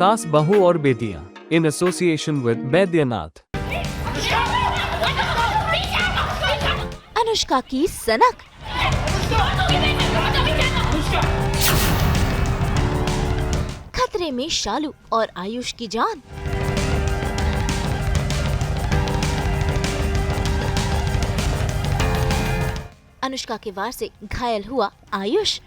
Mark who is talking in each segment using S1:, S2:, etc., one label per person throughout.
S1: सास बहू और बेटियां in association with Baidyanath.
S2: Anushka की सनक, खतरे में शालू और आयुष की जान। अनुष्का के वार से घायल हुआ आयुष।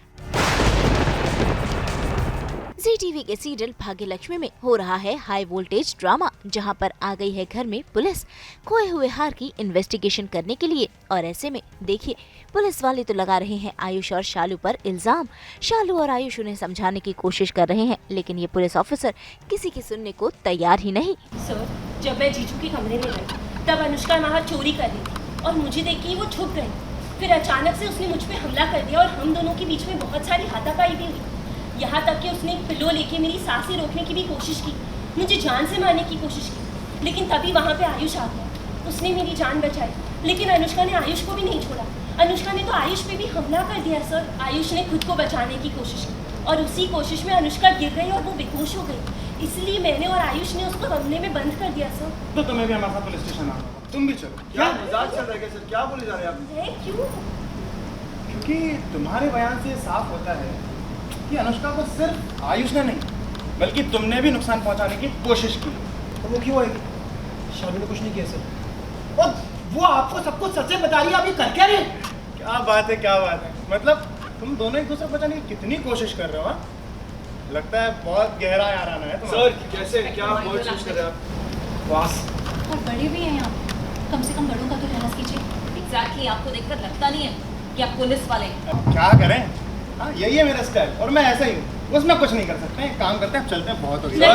S2: जी टीवी के सीरियल भाग्यलक्ष्मी में हो रहा है हाई वोल्टेज ड्रामा, जहां पर आ गई है घर में पुलिस खोए हुए हार की इन्वेस्टिगेशन करने के लिए। और ऐसे में देखिए, पुलिस वाले तो लगा रहे हैं आयुष और शालू पर इल्जाम। शालू और आयुष उन्हें समझाने की कोशिश कर रहे हैं, लेकिन ये पुलिस ऑफिसर किसी की सुनने को तैयार ही नहीं।
S3: सर, जब मैं जीजू के कमरे में गई तब अनुष्का वहाँ चोरी कर रही थी और मुझे देख के वो छुप गई। फिर अचानक से उसने मुझ पे हमला कर दिया और हम दोनों के बीच में बहुत सारी हाथापाई भी हुई। यहाँ तक कि उसने एक पिलो लेके मेरी सांसें रोकने की भी कोशिश की, मुझे जान से मारने की कोशिश की, लेकिन तभी वहाँ पे आयुष आ गया। उसने मेरी जान बचाई, लेकिन अनुष्का ने आयुष को भी नहीं छोड़ा। अनुष्का ने तो आयुष पे भी हमला कर दिया सर। आयुष ने खुद को बचाने की कोशिश की और उसी कोशिश में अनुष्का गिर गई और वो बेहोश हो गई। इसलिए मैंने और आयुष ने उसको कमरे में बंद कर दिया सर।
S4: तो तुम्हें भी हमारे साथ पुलिस स्टेशन आना, तुम भी चलो। क्या मजाक चल रहा है सर? क्या बोले जा रहे हैं आप?
S3: क्यों?
S4: क्योंकि तुम्हारे बयान से साफ होता है कि अनुष्का को सिर्फ आयुष ने नहीं बल्कि तुमने भी नुकसान पहुंचाने की कोशिश की।
S5: तो वो क्यों आएगी? शालू ने कुछ नहीं किया सर। और वो आपको सब कुछ सच बता रही है, आप ये कर क्या रहे?
S4: क्या बात है, क्या बात है। मतलब तुम दोनों एक दूसरे को बचाने की कितनी कोशिश कर रहे हो? लगता है बहुत गहरा याराना है तुम्हारा।
S5: सर कैसे, क्या कोशिश कर रहे हैं आप? बॉस
S6: और बड़े भी हैं यहाँ, कम से कम बड़ों का तो लिहाज कीजिए। एग्जैक्टली, आपको देखकर लगता नहीं है कि आप पुलिस वाले हैं।
S4: क्या करें? हाँ, यही है मेरा स्टाइल और मैं ऐसा ही हूँ, उसमें कुछ नहीं कर सकते हैं। काम करते हैं, चलते हैं, बहुत हो गया।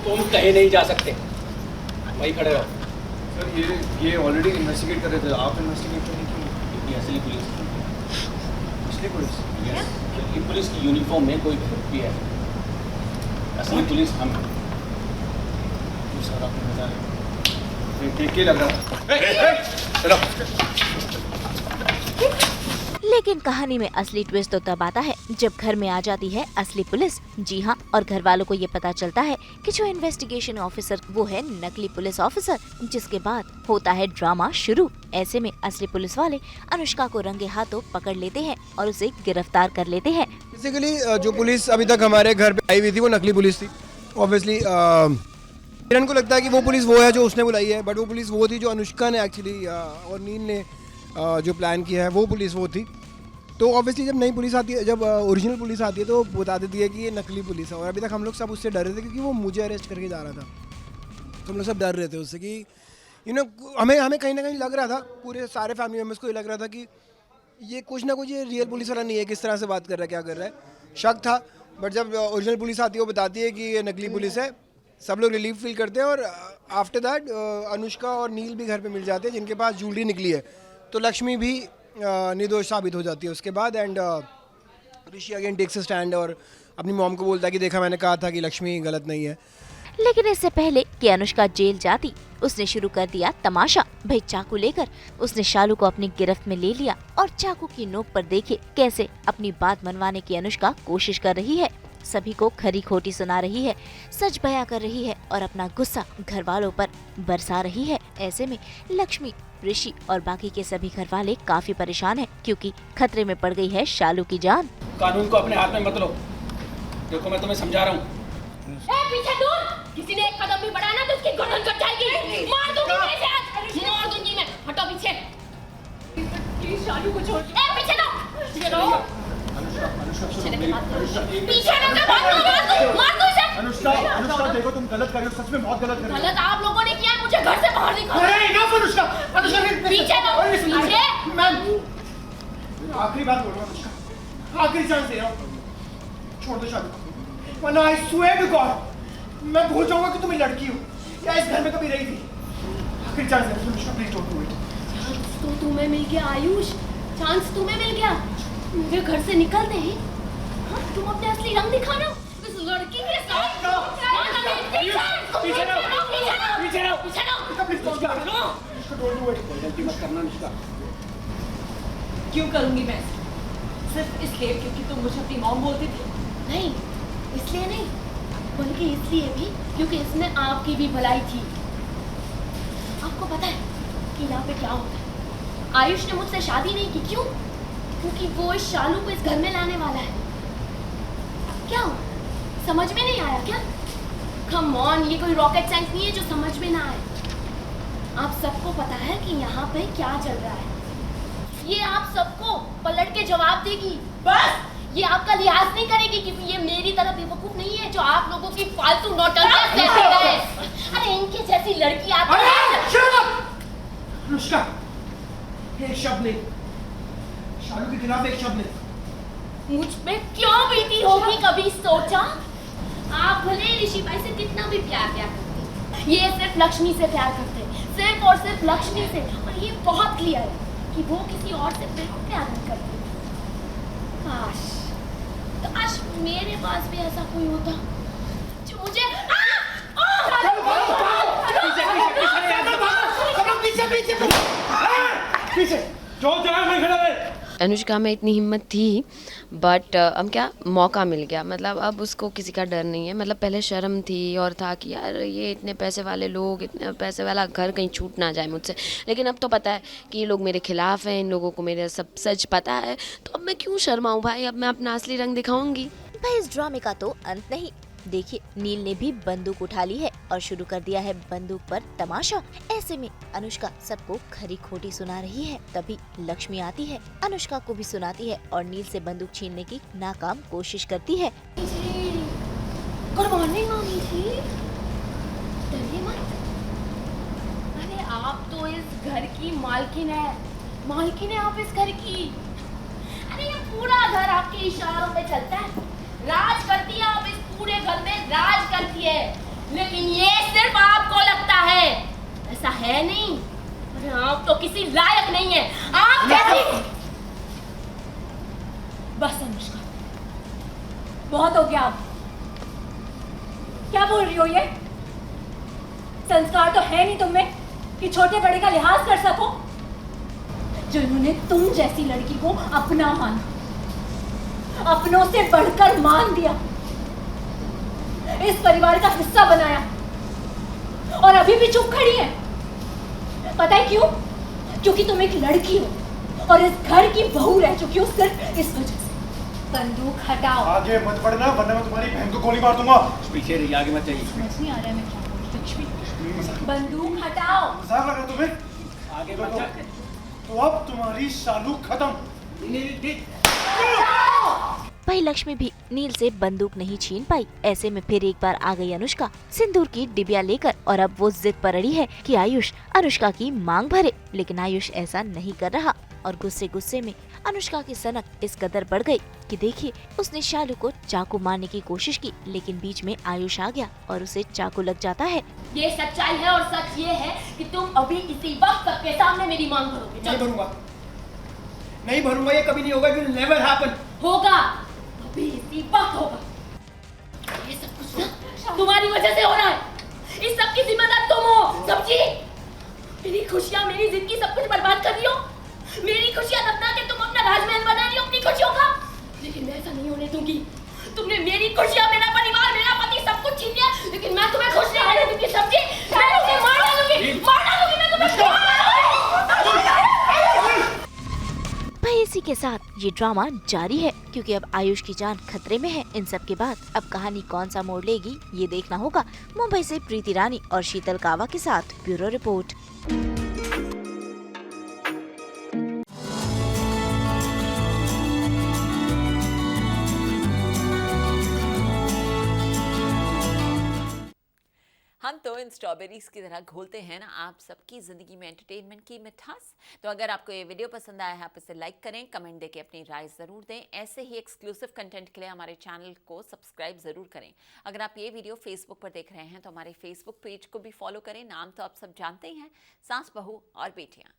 S7: तुम कहीं नहीं जा सकते, वही खड़े रहो।
S5: सर ये ऑलरेडी इन्वेस्टिगेट कर रहे थे, आप इन्वेस्टिगेट नहीं किए?
S7: ये असली पुलिस,
S5: असली पुलिस?
S7: ये पुलिस की यूनिफॉर्म में कोई भी है, असली पुलिस हम हैं।
S5: सर आपने बता रहे ठीक ही लग रहा।
S2: लेकिन कहानी में असली ट्विस्ट तो तब आता है जब घर में आ जाती है असली पुलिस। जी हाँ, और घर वालों को ये पता चलता है कि जो इन्वेस्टिगेशन ऑफिसर वो है नकली पुलिस ऑफिसर, जिसके बाद होता है ड्रामा शुरू। ऐसे में असली पुलिस वाले अनुष्का को रंगे हाथों पकड़ लेते हैं और उसे गिरफ्तार कर लेते हैं।
S8: बेसिकली जो पुलिस अभी तक हमारे घर पे आई हुई थी वो नकली पुलिस थी। ऑब्वियसली किरण को लगता है कि वो पुलिस वो है जो उसने बुलाई है, बट वो पुलिस वो थी जो अनुष्का ने एक्चुअली और नील ने जो प्लान किया है वो पुलिस वो थी। तो ऑब्वियसली जब नई पुलिस आती है, जब ओरिजिनल पुलिस आती है तो बता देती है कि ये नकली पुलिस है। और अभी तक हम लोग सब उससे डर रहे थे क्योंकि वो मुझे अरेस्ट करके जा रहा था, तो हम लोग सब डर रहे थे उससे कि हमें कहीं ना कहीं लग रहा था, पूरे सारे फैमिली मेम्बर्स को ये लग रहा था कि ये कुछ ना कुछ ये रियल पुलिस वाला नहीं है, किस तरह से बात कर रहा है, क्या कर रहा है। शक था, बट जब ओरिजिनल पुलिस आती है वो बताती है कि ये नकली पुलिस है, सब लोग रिलीफ फील करते हैं। और आफ्टर दैट अनुष्का और नील भी घर पे मिल जाते हैं जिनके पास ज्वेलरी निकली है, तो लक्ष्मी भी निर्दोष साबित हो जाती है उसके बाद। And Rishi again takes stand और अपनी मॉम को बोलता है कि देखा, मैंने कहा था कि लक्ष्मी गलत नहीं है।
S2: लेकिन इससे पहले कि अनुष्का जेल जाती, उसने शुरू कर दिया तमाशा। भाई चाकू लेकर उसने शालू को अपनी गिरफ्त में ले लिया और चाकू की नोक पर देखिए कैसे अपनी बात मनवाने की अनुष्का कोशिश कर रही है, सभी को खरी खोटी सुना रही है, सच बयां कर रही है और अपना गुस्सा घर वालों पर बरसा रही है। ऐसे में लक्ष्मी, ऋषि और बाकी के सभी घर वाले काफी परेशान हैं क्योंकि खतरे में पड़ गई है शालू की जान।
S7: कानून को अपने हाथ में मत लो, देखो मैं तुम्हें समझा रहा हूँ।
S3: पीछे दूर, किसी ने एक कदम भी बढ़ाया ना तो उसकी गर्दन कट जाएगी। मार दूंगी मैं इसे आज, मार दूंगी मैं। हटो पीछे, प्लीज शालू को छोड़। पीछे दो, पीछे दो।
S4: अनुष्का देखो, तुम गलत कर रहे हो, सच में बहुत गलत कर रहे हो।
S3: गलत आप लोगों ने किया, मुझे घर से बाहर निकालो।
S4: अनुष्का
S3: पीछे
S4: आखिरी बात बोल रहा हूँ अनुष्का, आखिरी चांस दे रहा हूँ, छोड़ दो शालू, वरना आई स्वेयर टू गॉड मैं भूल जाऊंगा कि तुम एक लड़की हो या इस घर में कभी रही थी। आखिरी chance they Anushka, please don't do it.
S3: Chance तो तुम्हें मिल गया आयुष, चांस तुम्हें मिल गया। मुझे घर से निकलते ही तुम अपने असली रंग दिखा रहे हो इस लड़की के साथ।
S7: गलती मत करना अनुष्का।
S6: क्यों करूंगी मैं? सिर्फ इसलिए क्योंकि तुम मुझे अपनी मॉम बोलती थी?
S3: नहीं, इसलिए नहीं, बल्कि इसलिए भी क्योंकि इसमें आपकी भी भलाई थी। आपको पता है कि यहाँ पे क्या होता है? आयुष ने मुझसे शादी नहीं की। क्यों? क्योंकि वो इस शालू को इस घर में लाने वाला है। क्या हुआ? समझ में नहीं आया क्या? कम ऑन, ये कोई रॉकेट साइंस नहीं है जो समझ में ना आए। आप सबको पता है कि यहाँ पे क्या चल रहा है। ये आप सबको पलट के जवाब देगी। बस ये आपका लिहाज नहीं करेगी क्योंकि ये मेरी तरह बेवकूफ नहीं है जो आप लोगों की फालतू नौटंकी कहती है। अरे इनके जैसी लड़की आती है।
S4: अनुष्का, एक शब्द नहीं, शालू के खिलाफ एक शब्द नहीं।
S3: मुझ पे क्यों बीती होगी कभी सोचा? आप भले ऋषि भाई से कितना भी प्यार करते, ये सिर्फ लक्ष्मी से प्यार करते, सिर्फ और सिर्फ लक्ष्मी से। और ये बहुत क्लियर है कि वो किसी और से बिल्कुल प्यार नहीं करते। काश मेरे पास भी ऐसा कोई होता जो मुझे
S4: पीछे जो जाए मैं खड़ा रहे।
S9: अनुष्का में इतनी हिम्मत थी बट अब क्या मौका मिल गया। मतलब अब उसको किसी का डर नहीं है। मतलब पहले शर्म थी और था कि यार ये इतने पैसे वाले लोग, इतने पैसे वाला घर कहीं छूट ना जाए मुझसे। लेकिन अब तो पता है कि ये लोग मेरे खिलाफ हैं, इन लोगों को मेरा सब सच पता है, तो अब मैं क्यों शर्माऊँ भाई। अब मैं अपना असली रंग दिखाऊंगी।
S2: भाई इस ड्रामे का तो अंत नहीं। देखिए नील ने भी बंदूक उठा ली है और शुरू कर दिया है बंदूक पर तमाशा। ऐसे में अनुष्का सबको खरी खोटी सुना रही है। तभी लक्ष्मी आती है, अनुष्का को भी सुनाती है और नील से बंदूक छीनने की नाकाम कोशिश करती है।
S3: गुड मॉर्निंग मामी जी। डरिए मत। अरे आप तो इस घर की मालकिन है। मालकिन है आप इस घर की। अरे ये पूरा घर आपके इशारों पे चलता है। राज करती है आप इस पूरे घर में, राज करती है। लेकिन ये सिर्फ आपको लगता है, ऐसा है नहीं। अरे आप तो किसी लायक नहीं है। आप कैसी? बस अनुष्का, बहुत हो गया। आप क्या बोल रही हो? ये संस्कार तो है नहीं तुम में कि छोटे बड़े का लिहाज कर सको। जिन्होंने तुम जैसी लड़की को अपना माना, अपनों से बढ़कर मान दिया, इस परिवार का हिस्सा बनाया और अभी भी चुप खड़ी है। पता है क्यों? क्योंकि तुम एक लड़की हो और इस घर की बहू रह चुकी हो सिर्फ इस वजह से। बंदूक हटाओ।
S4: आगे मत बढ़ना वरना मैं तुम्हारी बहन को गोली मार दूंगा।
S7: पीछे रहिए, आगे मत जाइए।
S6: समझ नहीं आ रहा है मैं क्या बोल रही हूँ।
S3: बंदूक हटाओ।
S4: मजाक लग रहा तुम्हें?
S7: आगे मत जा।
S4: तो अब तुम्हारी शालू खत्म।
S2: भाई लक्ष्मी भी नील से बंदूक नहीं छीन पाई। ऐसे में फिर एक बार आ गई अनुष्का सिंदूर की डिबिया लेकर और अब वो जिद पर अड़ी है कि आयुष अनुष्का की मांग भरे। लेकिन आयुष ऐसा नहीं कर रहा और गुस्से गुस्से में अनुष्का की सनक इस कदर बढ़ गई कि देखिए उसने शालू को चाकू मारने की कोशिश की, लेकिन बीच में आयुष आ गया और उसे चाकू लग जाता है।
S3: ये सच्चाई है और सच ये है कि तुम अभी इसी वक्त सबके सामने मेरी मांग भरोगे।
S4: नहीं भरूंगा, नहीं भरूंगा, ये कभी नहीं होगा। It will never happen।
S3: होगा, अभी इसी वक्त होगा। ये सब कुछ ना तुम्हारी वजह से हो रहा है। इस सब की जिम्मेदार तुम हो, समझी? मेरी खुशियाँ, मेरी जिंदगी सब कुछ बर्बाद कर रही हो। मेरी खुशियाँ दबना के तुम अपना राजमहल बना रही हो अपनी खुशियों का। लेकिन मैं ऐसा नहीं होने दूंगी। तुमने मेरी खुशियाँ, मेरा परिवार, मेरा पति सब कुछ छीन लिया, लेकिन मैं तुम्हें खुश नहीं रहने दूंगी। समझी? मैं तुम्हें मार डालूंगी, मार डालूंगी, मैं तुम्हें मार डालूंगी।
S2: भाई इसी के साथ ये ड्रामा जारी है क्योंकि अब आयुष की जान खतरे में है। इन सब के बाद अब कहानी कौन सा मोड़ लेगी ये देखना होगा। मुंबई से प्रीति रानी और शीतल कावा के साथ ब्यूरो रिपोर्ट।
S10: हम तो इन स्ट्रॉबेरीज की तरह घोलते हैं ना आप सबकी ज़िंदगी में एंटरटेनमेंट की मिठास। तो अगर आपको ये वीडियो पसंद आया है आप इसे लाइक करें, कमेंट देके अपनी राय ज़रूर दें। ऐसे ही एक्सक्लूसिव कंटेंट के लिए हमारे चैनल को सब्सक्राइब ज़रूर करें। अगर आप ये वीडियो फेसबुक पर देख रहे हैं तो हमारे फेसबुक पेज को भी फॉलो करें। नाम तो आप सब जानते ही हैं, सास बहू और बेटियाँ।